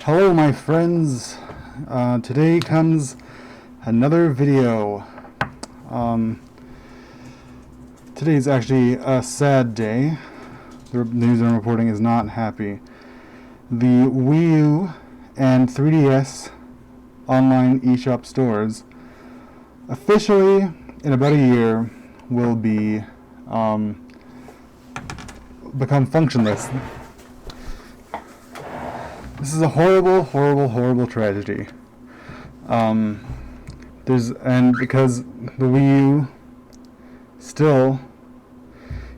Hello my friends, today comes another video. Today is actually a sad day. The news I'm reporting is not happy. The WiiU and 3DS online eShop stores officially in about a year will be become functionless. This is a horrible, horrible, horrible tragedy. Because the WiiU still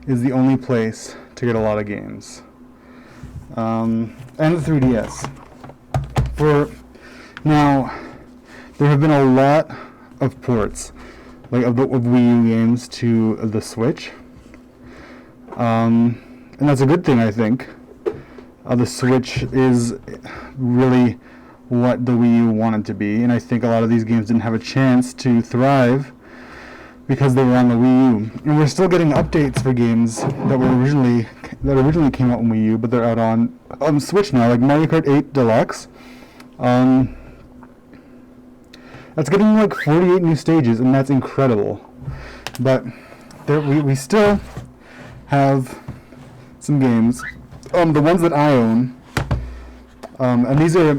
is the only place to get a lot of games, and the 3DS. For now, there have been a lot of ports, like of WiiU games to the Switch, and that's a good thing, I think. The Switch is really what the Wii U wanted to be, and I think a lot of these games didn't have a chance to thrive because they were on the Wii U. And we're still getting updates for games that originally came out on Wii U, but they're out on Switch now, like Mario Kart 8 Deluxe. That's getting like 48 new stages, and that's incredible. But we still have some games. The ones that I own, and these are,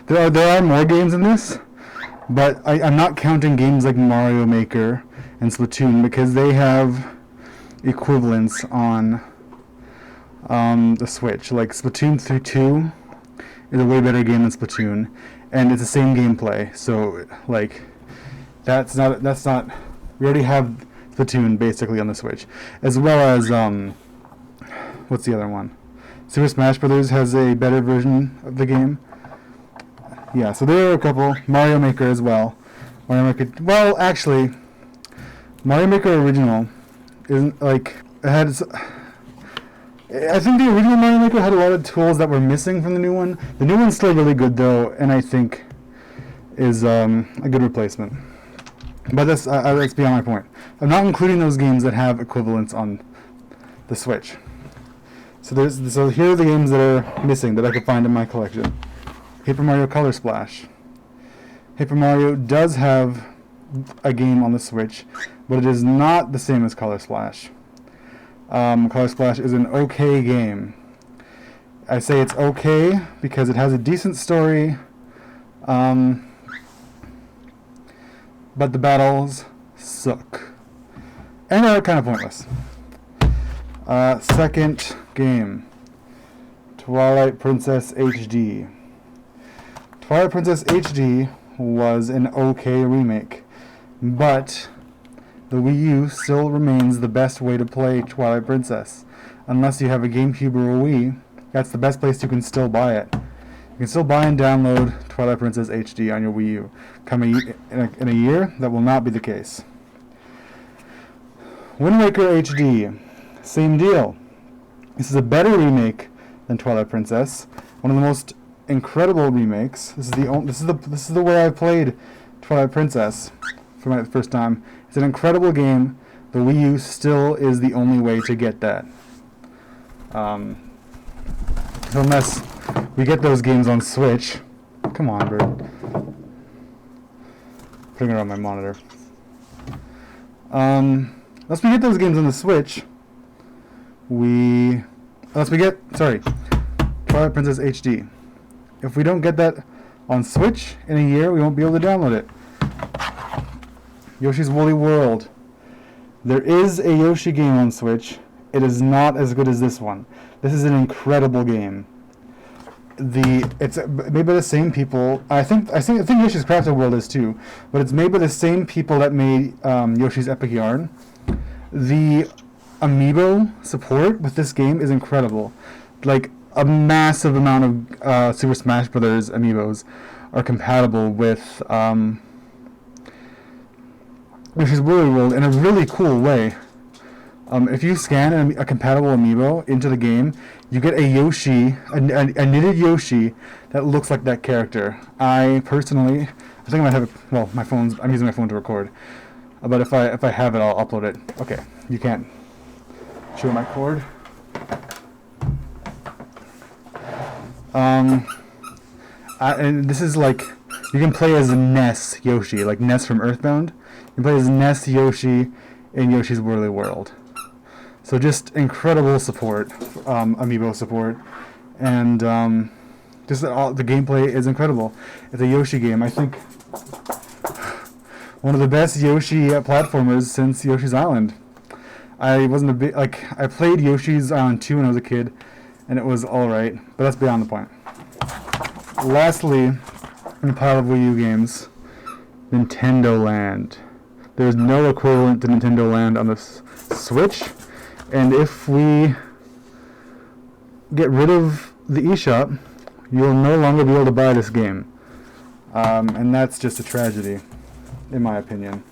there are more games in this, but I'm not counting games like Mario Maker and Splatoon because they have equivalents on the Switch. Like Splatoon 2 is a way better game than Splatoon, and it's the same gameplay. So like, that's not. We already have Splatoon basically on the Switch, as well as what's the other one? Super Smash Bros. Has a better version of the game. Yeah, so there are a couple. Mario Maker as well. Mario Maker Original isn't like it had. I think the original Mario Maker had a lot of tools that were missing from the new one. The new one's still really good though, and I think is a good replacement. But that's beyond my point. I'm not including those games that have equivalents on the Switch. So here are the games that are missing that I could find in my collection. Paper Mario Color Splash. Paper Mario does have a game on the Switch, but it is not the same as Color Splash. Color Splash is an okay game. I say it's okay because it has a decent story, but the battles suck. And are kind of pointless. Second game, Twilight Princess HD. Twilight Princess HD was an okay remake, but the Wii U still remains the best way to play Twilight Princess. Unless you have a GameCube or a Wii, that's the best place you can still buy it. You can still buy and download Twilight Princess HD on your Wii U. In a year, that will not be the case. Wind Waker HD. Same deal. This is a better remake than Twilight Princess. One of the most incredible remakes. This is the way I played Twilight Princess for my first time. It's an incredible game. The Wii U still is the only way to get that. So unless we get those games on Switch, come on, bird. Putting it on my monitor. Unless we get those games on the Switch. Twilight Princess HD. If we don't get that on Switch in a year, we won't be able to download it. Yoshi's Woolly World. There is a Yoshi game on Switch. It is not as good as this one. This is an incredible game. It's made by the same people. I think Yoshi's Crafted World is too, but it's made by the same people that made Yoshi's Epic Yarn. The amiibo support with this game is incredible. Like a massive amount of Super Smash Bros. Amiibos are compatible with Yoshi's Woolly World in a really cool way. If you scan a compatible amiibo into the game, you get a Yoshi, a knitted Yoshi that looks like that character. I think I might have it. Well, I'm using my phone to record, but if I have it, I'll upload it. Okay, you can't show my cord. And this is like, you can play as Ness Yoshi, like Ness from Earthbound. You can play as Ness Yoshi in Yoshi's Woolly World. So just incredible support, amiibo support, and just the gameplay is incredible. It's a Yoshi game. I think one of the best Yoshi platformers since Yoshi's Island. I wasn't a big, I played Yoshi's Island 2 when I was a kid, and it was alright, but that's beyond the point. Lastly, in the pile of Wii U games, Nintendo Land. There's no equivalent to Nintendo Land on the Switch, and if we get rid of the eShop, you'll no longer be able to buy this game. And that's just a tragedy, in my opinion.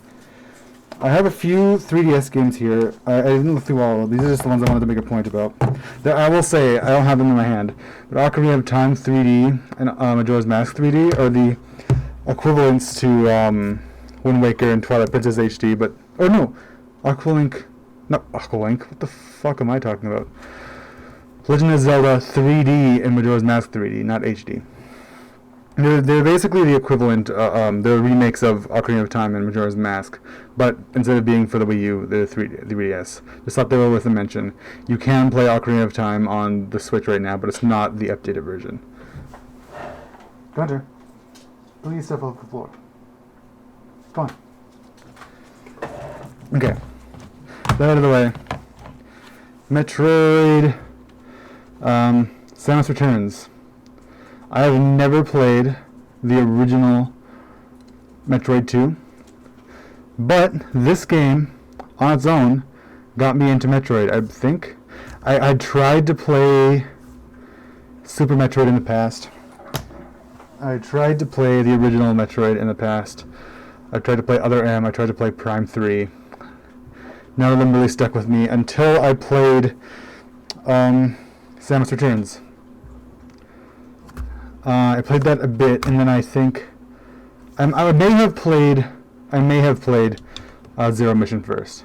I have a few 3DS games here. I didn't look through all of them. These are just the ones I wanted to make a point about. I will say, I don't have them in my hand, but Ocarina of Time 3D and Majora's Mask 3D are the equivalents to Wind Waker and Twilight Princess HD, but... Oh no! Aqualink... Not Aqualink. What the fuck am I talking about? Legend of Zelda 3D and Majora's Mask 3D, not HD. They're basically the equivalent, they're remakes of Ocarina of Time and Majora's Mask, but instead of being for the Wii U, they're 3DS. Just thought they were worth a mention. You can play Ocarina of Time on the Switch right now, but it's not the updated version. Gunter, don't eat stuff off the floor. Come on. Okay. That out of the way. Metroid, Samus Returns. I have never played the original Metroid 2, but this game, on its own, got me into Metroid, I think. I tried to play Super Metroid in the past. I tried to play the original Metroid in the past. I tried to play Other M, I tried to play Prime 3. None of them really stuck with me until I played Samus Returns. I played that a bit, and then I think I may have played Zero Mission first,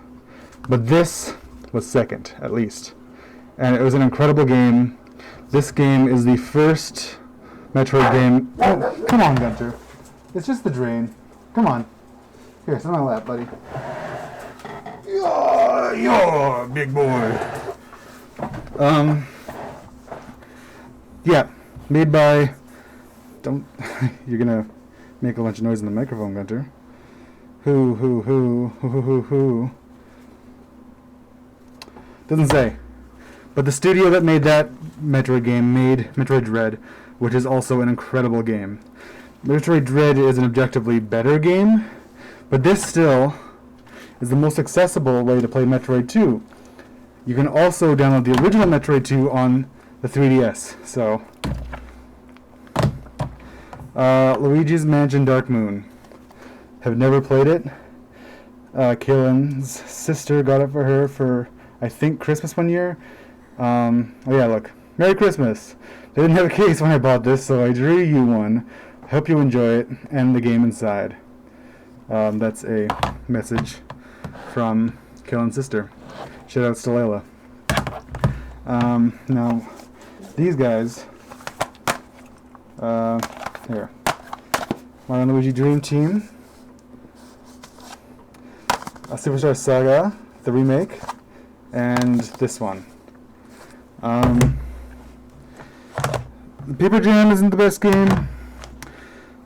but this was second, at least, and it was an incredible game. This game is the first Metroid game. Oh, come on, Gunter! It's just the drain. Come on, here, sit on my lap, buddy. Yeah, big boy. Yeah, made by. Don't. You're gonna make a bunch of noise in the microphone, Gunter. Who. Doesn't say. But the studio that made that Metroid game made Metroid Dread, which is also an incredible game. Metroid Dread is an objectively better game, but this still is the most accessible way to play Metroid 2. You can also download the original Metroid 2 on the 3DS, so... Luigi's Mansion Dark Moon. Have never played it. Kaylin's sister got it for her for, I think, Christmas one year. Oh yeah, look. Merry Christmas! They didn't have a case when I bought this, so I drew you one. Hope you enjoy it, and the game inside. That's a message from Kaylin's sister. Shoutouts to Layla. Now, these guys... here. Mario & Luigi Dream Team. A Superstar Saga, the remake, and this one. Paper Jam isn't the best game,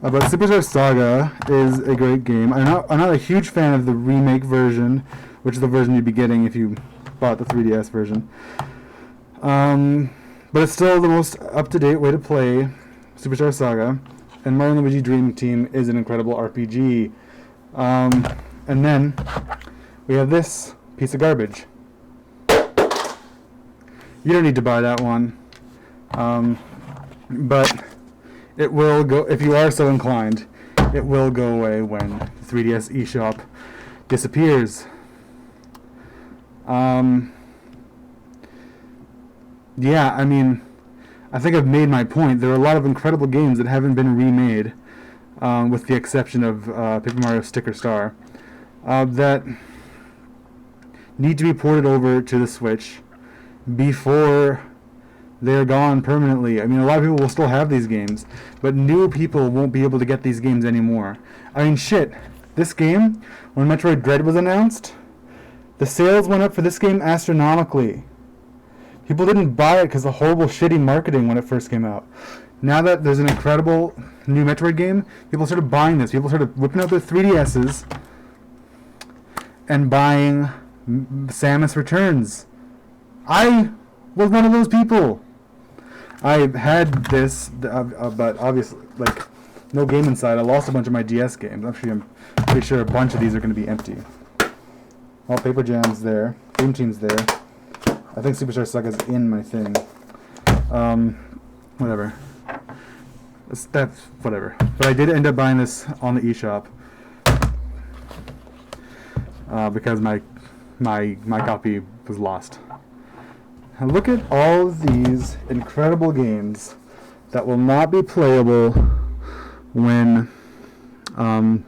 but Superstar Saga is a great game. I'm not a huge fan of the remake version, which is the version you'd be getting if you bought the 3DS version. But it's still the most up-to-date way to play Superstar Saga, and Mario & Luigi Dream Team is an incredible RPG. And then we have this piece of garbage. You don't need to buy that one, but it will go, if you are so inclined, it will go away when the 3DS eShop disappears. Yeah, I mean, I think I've made my point. There are a lot of incredible games that haven't been remade, with the exception of Paper Mario Sticker Star, that need to be ported over to the Switch before They're gone permanently. I mean, a lot of people will still have these games, but new people won't be able to get these games anymore. I mean, shit. This game, when Metroid Dread was announced, the sales went up for this game astronomically. People didn't buy it because of horrible, shitty marketing when it first came out. Now that there's an incredible new Metroid game, people started buying this. People started whipping out their 3DSs and buying Samus Returns. I was one of those people. I had this, but obviously, like, no game inside. I lost a bunch of my DS games. Actually, I'm pretty sure a bunch of these are going to be empty. All Paper Jam's there. Dream Team's there. I think Superstar Saga's in my thing. Whatever. That's whatever. But I did end up buying this on the eShop because my copy was lost. And look at all of these incredible games that will not be playable when the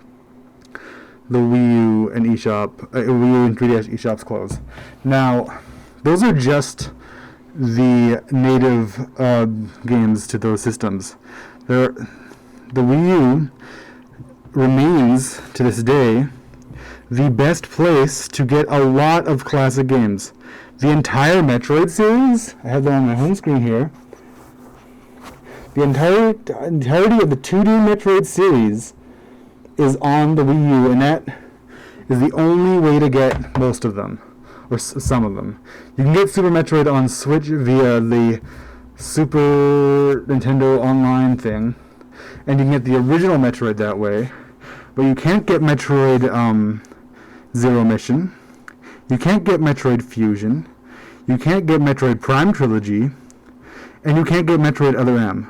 WiiU and WiiU and 3DS eShops close. Now, those are just the native games to those systems. The WiiU remains, to this day, the best place to get a lot of classic games. The entire Metroid series, I have that on my home screen here. The entirety of the 2D Metroid series is on the Wii U, and that is the only way to get most of them, or some of them. You can get Super Metroid on Switch via the Super Nintendo Online thing, and you can get the original Metroid that way, but you can't get Metroid Zero Mission, you can't get Metroid Fusion, you can't get Metroid Prime Trilogy, and you can't get Metroid Other M.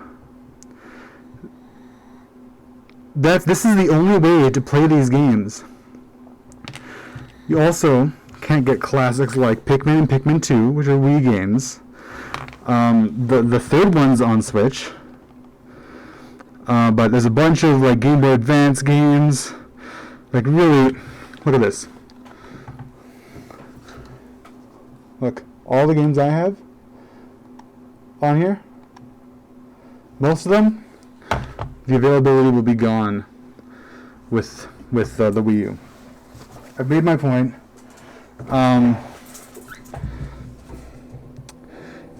This is the only way to play these games. You also can't get classics like Pikmin and Pikmin 2, which are Wii games. The third one's on Switch. But there's a bunch of like Game Boy Advance games. Like really, look at this. Look, all the games I have on here, most of them, the availability will be gone with the Wii U. I've made my point.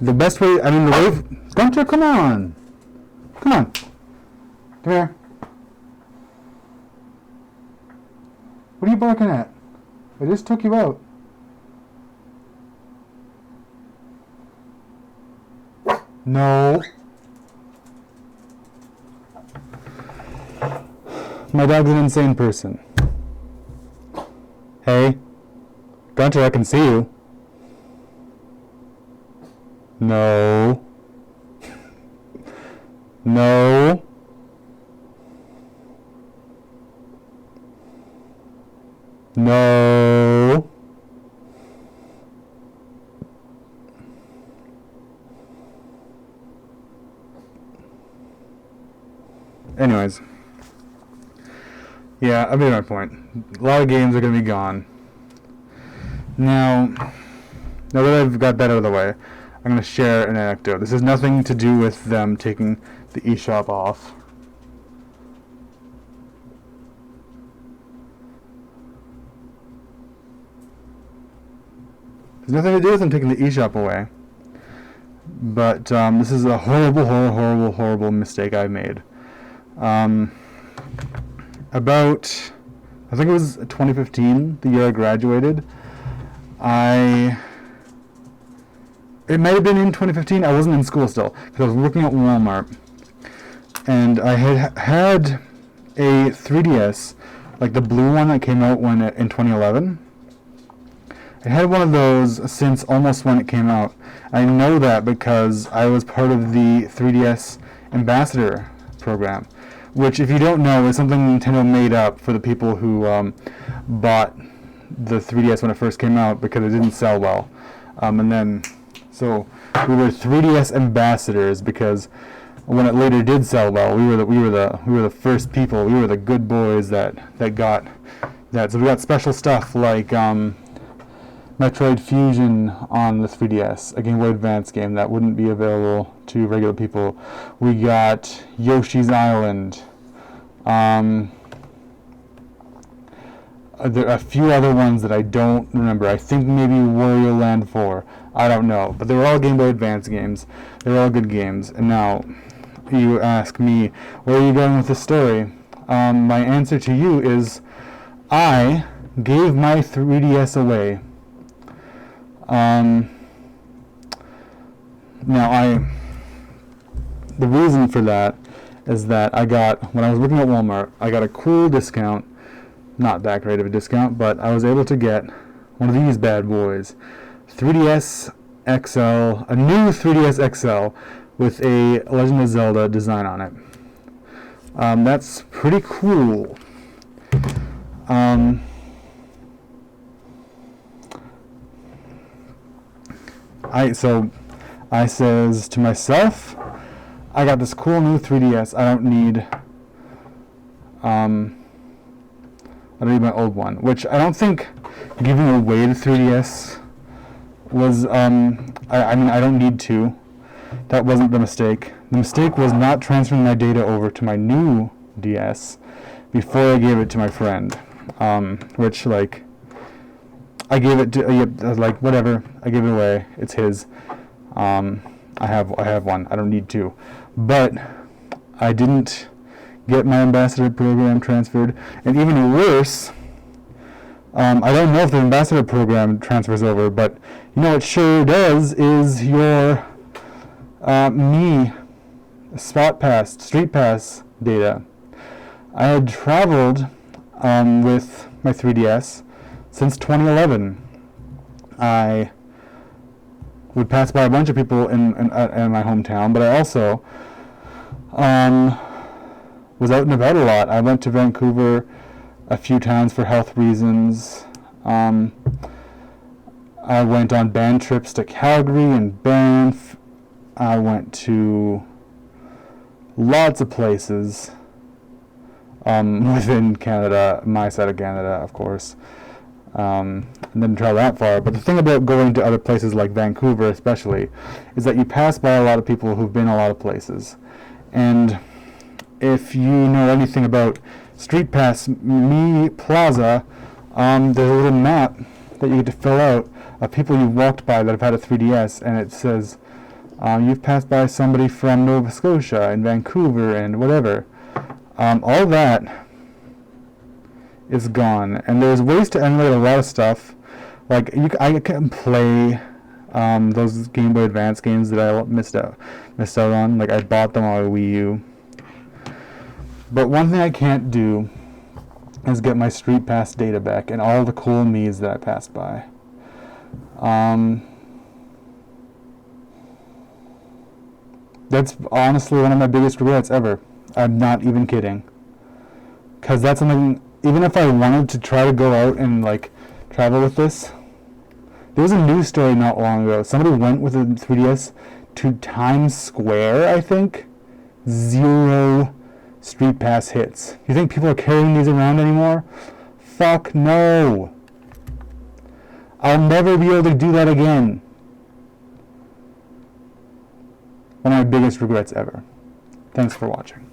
The best way, I mean, the way, Gunter, come on. Come here. What are you barking at? I just took you out. No. My dog's an insane person. Hey. Gunter, I can see you. No. No. No. Anyways. Yeah, I made my point. A lot of games are going to be gone. Now that I've got that out of the way, I'm going to share an anecdote. This has nothing to do with them taking the eShop off. There's nothing to do with them taking the eShop away. But this is a horrible mistake I made. About, I think it was 2015, the year I graduated, it might have been in 2015, I wasn't in school still, because I was working at Walmart, and I had a 3DS, like the blue one that came out in 2011. I had one of those since almost when it came out. I know that because I was part of the 3DS Ambassador program, which, if you don't know, is something Nintendo made up for the people who bought the 3DS when it first came out because it didn't sell well. And then, so we were 3DS ambassadors because when it later did sell well, we were the first people. We were the good boys that got that. So we got special stuff like Metroid Fusion on the 3DS, a Game Boy Advance game that wouldn't be available to regular people. We got Yoshi's Island. There are a few other ones that I don't remember. I think maybe Wario Land 4. I don't know. But they were all Game Boy Advance games. They were all good games. And now, you ask me, where are you going with this story? My answer to you is, I gave my 3DS away. The reason for that is that when I was working at Walmart, I got a cool discount. Not that great of a discount, but I was able to get one of these bad boys. 3DS XL, a new 3DS XL with a Legend of Zelda design on it. That's pretty cool. I says to myself, I got this cool new 3DS. I don't need my old one, which I don't think giving away the 3DS was, I mean, I don't need to. That wasn't the mistake. The mistake was not transferring my data over to my new DS before I gave it to my friend, which, like, I gave it to, like, whatever, I gave it away, it's his. I have one, I don't need two. But I didn't get my ambassador program transferred, and even worse, I don't know if the ambassador program transfers over, but you know what sure does is your Street Pass data. I had traveled with my 3DS since 2011. I would pass by a bunch of people in my hometown, but I also was out and about a lot. I went to Vancouver a few times for health reasons. I went on band trips to Calgary and Banff. I went to lots of places within Canada, my side of Canada, of course. And didn't travel that far. But the thing about going to other places like Vancouver especially is that you pass by a lot of people who've been a lot of places. And if you know anything about Street Pass Me Plaza, there's a little map that you get to fill out of people you've walked by that have had a 3DS, and it says you've passed by somebody from Nova Scotia and Vancouver and whatever. All that is gone, and there's ways to emulate a lot of stuff. Like I can play those Game Boy Advance games that I missed out on. Like I bought them on a WiiU. But one thing I can't do is get my Street Pass data back and all the cool me's that I passed by. That's honestly one of my biggest regrets ever. I'm not even kidding. Because that's something, even if I wanted to try to go out and like travel with this, there was a news story not long ago. Somebody went with a 3DS to Times Square, I think. 0 Street Pass hits. You think people are carrying these around anymore? Fuck no. I'll never be able to do that again. One of my biggest regrets ever. Thanks for watching.